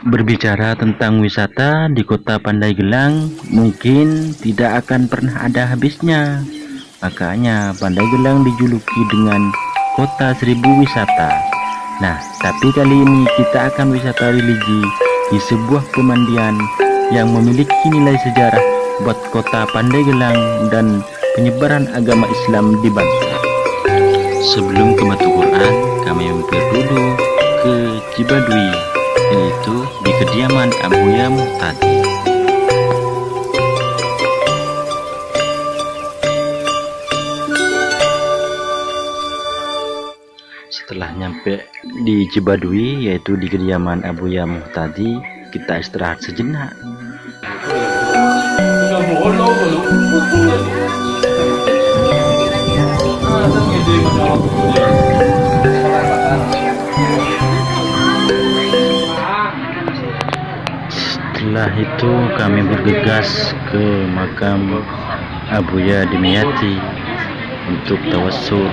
Berbicara tentang wisata di Kota Pandeglang, mungkin tidak akan pernah ada habisnya. Makanya Pandeglang dijuluki dengan Kota Seribu Wisata. Nah, tapi kali ini kita akan wisata religi di sebuah pemandian yang memiliki nilai sejarah buat Kota Pandeglang dan penyebaran agama Islam di bangsa. Sebelum ke Batu Quran, kami mampir dulu ke Cibadui, yaitu di kediaman Abuya Muhtadi. Setelah nyampe di Cibadui, yaitu di kediaman Abuya Muhtadi, kita istirahat sejenak. Setelah itu kami bergegas ke makam Abuya Dimyati untuk tawassul.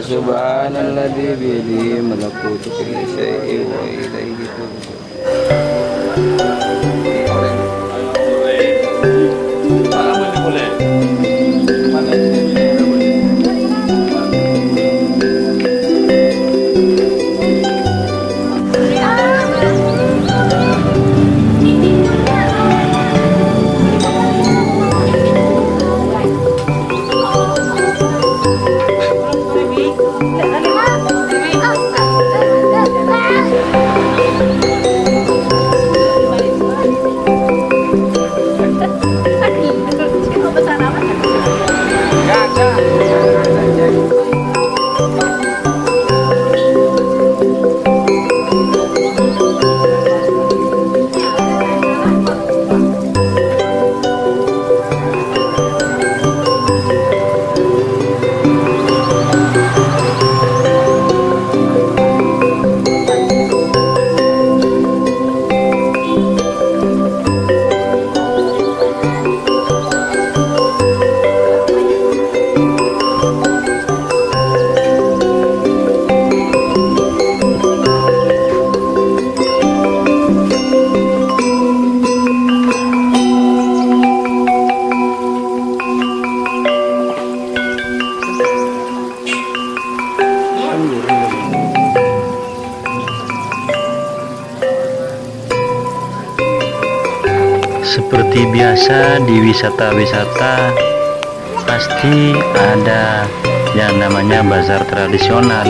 Subhanalladzi biyadihi malakutu kulli syai'in wa ilaihi Seperti biasa di wisata-wisata pasti ada yang namanya bazar tradisional.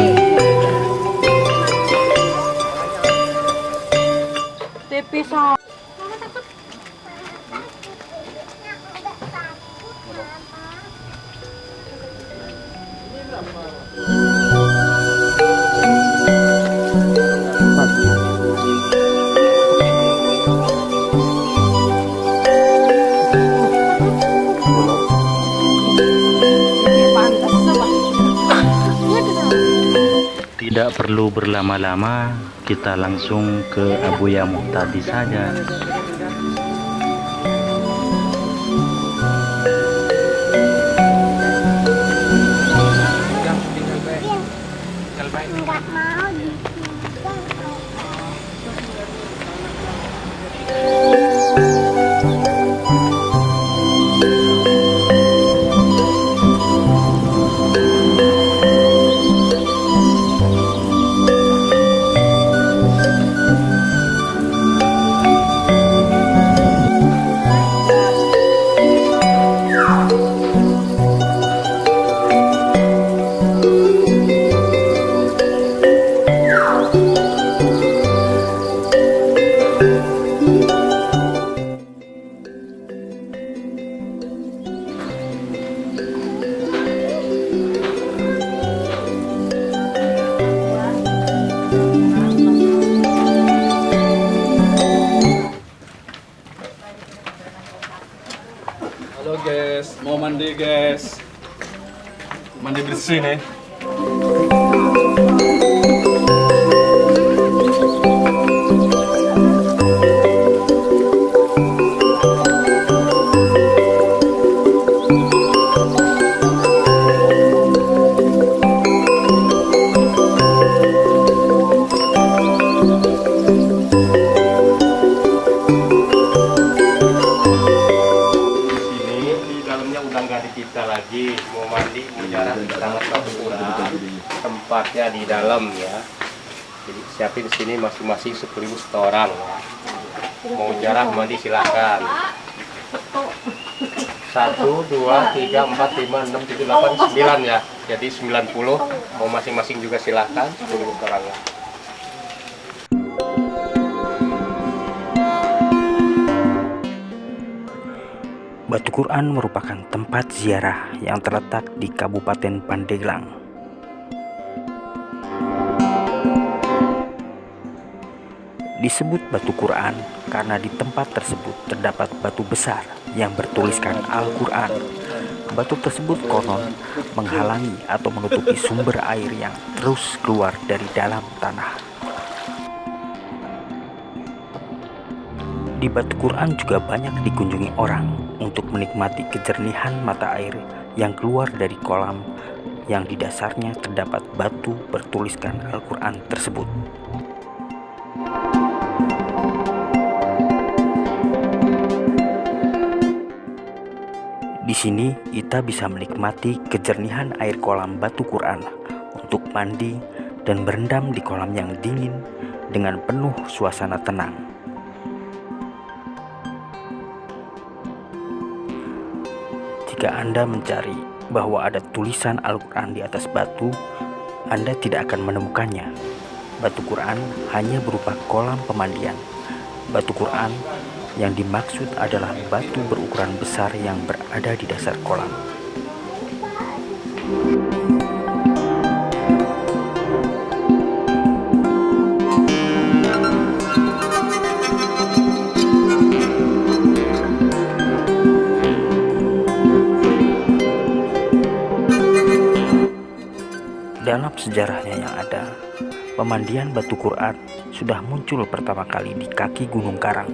Tidak perlu berlama-lama, kita langsung ke Abuya Muhtadi saja. Enggak mau mandi guys. Mandi bersih nih. Mau mandi, mau jarah di tangan Batu Quran, tempatnya di dalam ya. Jadi siapin di sini masing-masing 10.000 setoran ya. Mau jarah mandi silakan. 1, 2, 3, 4, 5, 6, 7, 8, 9 ya. Jadi 90. Mau masing-masing juga silakan 10.000 setoran ya. Batu Quran merupakan tempat ziarah yang terletak di Kabupaten Pandeglang. Disebut Batu Quran karena di tempat tersebut terdapat batu besar yang bertuliskan Al-Quran. Batu tersebut konon menghalangi atau menutupi sumber air yang terus keluar dari dalam tanah. Di Batu Quran juga banyak dikunjungi orang untuk menikmati kejernihan mata air yang keluar dari kolam yang di dasarnya terdapat batu bertuliskan Al-Quran tersebut. Di sini kita bisa menikmati kejernihan air kolam Batu Quran untuk mandi dan berendam di kolam yang dingin dengan penuh suasana tenang. Jika Anda mencari bahwa ada tulisan Al-Quran di atas batu, Anda tidak akan menemukannya. Batu Quran hanya berupa kolam pemandian. Batu Quran yang dimaksud adalah batu berukuran besar yang berada di dasar kolam. Dalam sejarahnya yang ada, pemandian Batu Quran sudah muncul pertama kali di kaki Gunung Karang.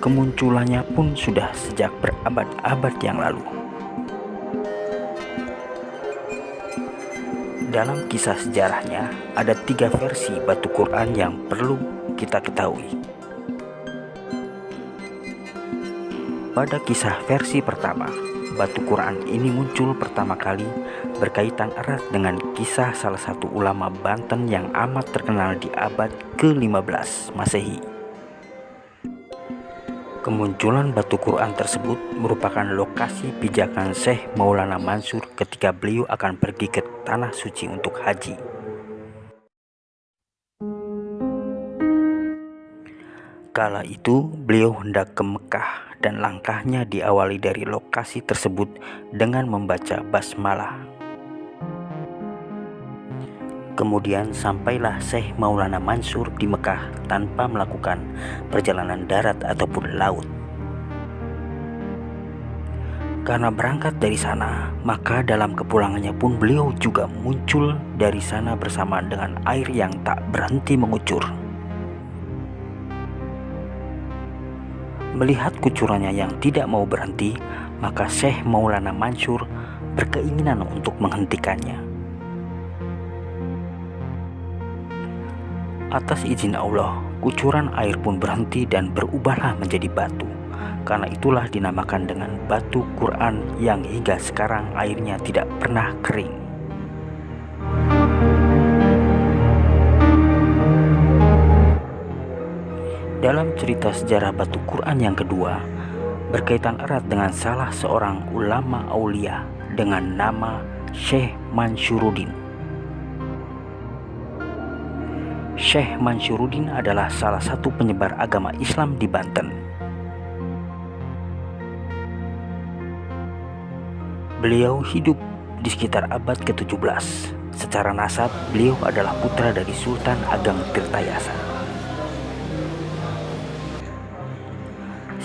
Kemunculannya pun sudah sejak berabad-abad yang lalu. Dalam kisah sejarahnya, ada 3 versi Batu Quran yang perlu kita ketahui. Pada kisah versi pertama, Batu Quran ini muncul pertama kali berkaitan erat dengan kisah salah satu ulama Banten yang amat terkenal di abad ke-15 Masehi. Kemunculan Batu Quran tersebut merupakan lokasi pijakan Syekh Maulana Mansur ketika beliau akan pergi ke Tanah Suci untuk haji. Kala itu beliau hendak ke Mekah dan langkahnya diawali dari lokasi tersebut dengan membaca basmalah. Kemudian sampailah Syekh Maulana Mansur di Mekah tanpa melakukan perjalanan darat ataupun laut. Karena berangkat dari sana, maka dalam kepulangannya pun beliau juga muncul dari sana bersama dengan air yang tak berhenti mengucur. Melihat kucurannya yang tidak mau berhenti, maka Syekh Maulana Mansur berkeinginan untuk menghentikannya. Atas izin Allah, kucuran air pun berhenti dan berubahlah menjadi batu. Karena itulah dinamakan dengan Batu Quran yang hingga sekarang airnya tidak pernah kering. Dalam cerita sejarah Batu Quran yang kedua, berkaitan erat dengan salah seorang ulama aulia dengan nama Syekh Mansyuruddin. Syekh Mansyuruddin adalah salah satu penyebar agama Islam di Banten. Beliau hidup di sekitar abad ke-17. Secara nasab, beliau adalah putra dari Sultan Ageng Tirtayasa.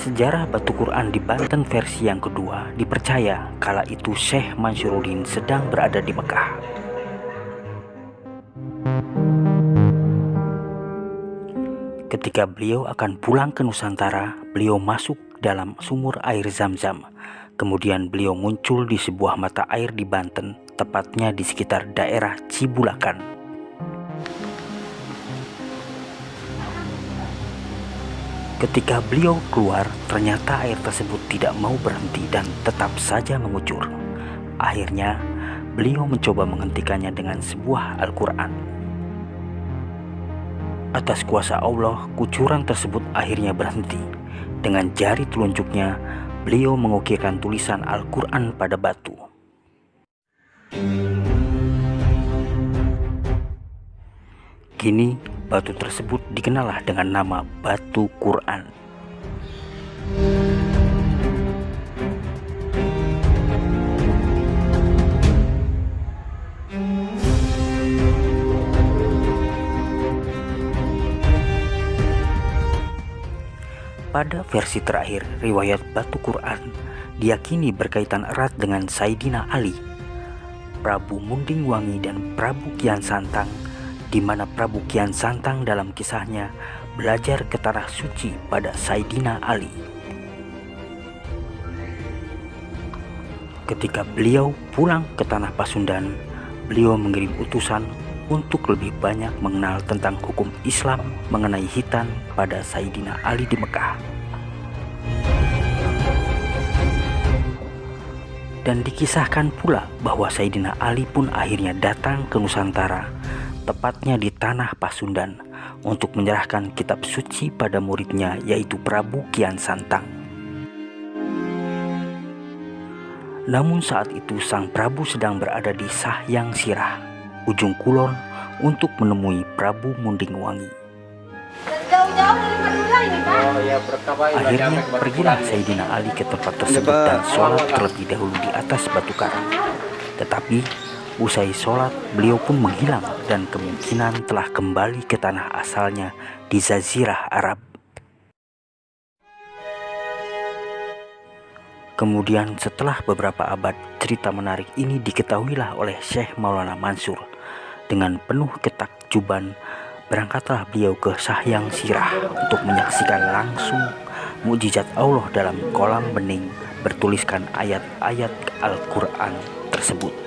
Sejarah batu Quran di Banten versi yang kedua dipercaya kala itu Syekh Mansyuruddin sedang berada di Mekah. Ketika beliau akan pulang ke Nusantara, beliau masuk dalam sumur air Zam-Zam. Kemudian beliau muncul di sebuah mata air di Banten, tepatnya di sekitar daerah Cibulakan. Ketika beliau keluar, ternyata air tersebut tidak mau berhenti dan tetap saja mengucur. Akhirnya, beliau mencoba menghentikannya dengan sebuah Al-Quran. Atas kuasa Allah, kucuran tersebut akhirnya berhenti. Dengan jari telunjuknya, beliau mengukirkan tulisan Al-Quran pada batu. Kini, batu tersebut dikenallah dengan nama Batu Quran. Pada versi terakhir, riwayat Batu Quran diyakini berkaitan erat dengan Sayyidina Ali, Prabu Munding Wangi dan Prabu Kian Santang, di mana Prabu Kian Santang dalam kisahnya belajar ke tanah suci pada Sayyidina Ali. Ketika beliau pulang ke tanah Pasundan, beliau mengirim utusan untuk lebih banyak mengenal tentang hukum Islam mengenai hitan pada Sayyidina Ali di Mekah. Dan dikisahkan pula bahwa Sayyidina Ali pun akhirnya datang ke Nusantara, tepatnya di tanah Pasundan, untuk menyerahkan kitab suci pada muridnya, yaitu Prabu Kian Santang. Namun saat itu sang Prabu sedang berada di Sahyang Sirah, ujung kulon, untuk menemui Prabu Munding Wangi. Akhirnya pergilah Sayyidina Ali ke tempat tersebut dan sholat terlebih dahulu di atas batu karang. Tetapi usai sholat, beliau pun menghilang dan kemungkinan telah kembali ke tanah asalnya di Jazirah Arab. Kemudian setelah beberapa abad, cerita menarik ini diketahuilah oleh Syekh Maulana Mansur. Dengan penuh ketakjuban, berangkatlah beliau ke Sahyang Sirah untuk menyaksikan langsung mukjizat Allah dalam kolam bening bertuliskan ayat-ayat Al-Quran tersebut.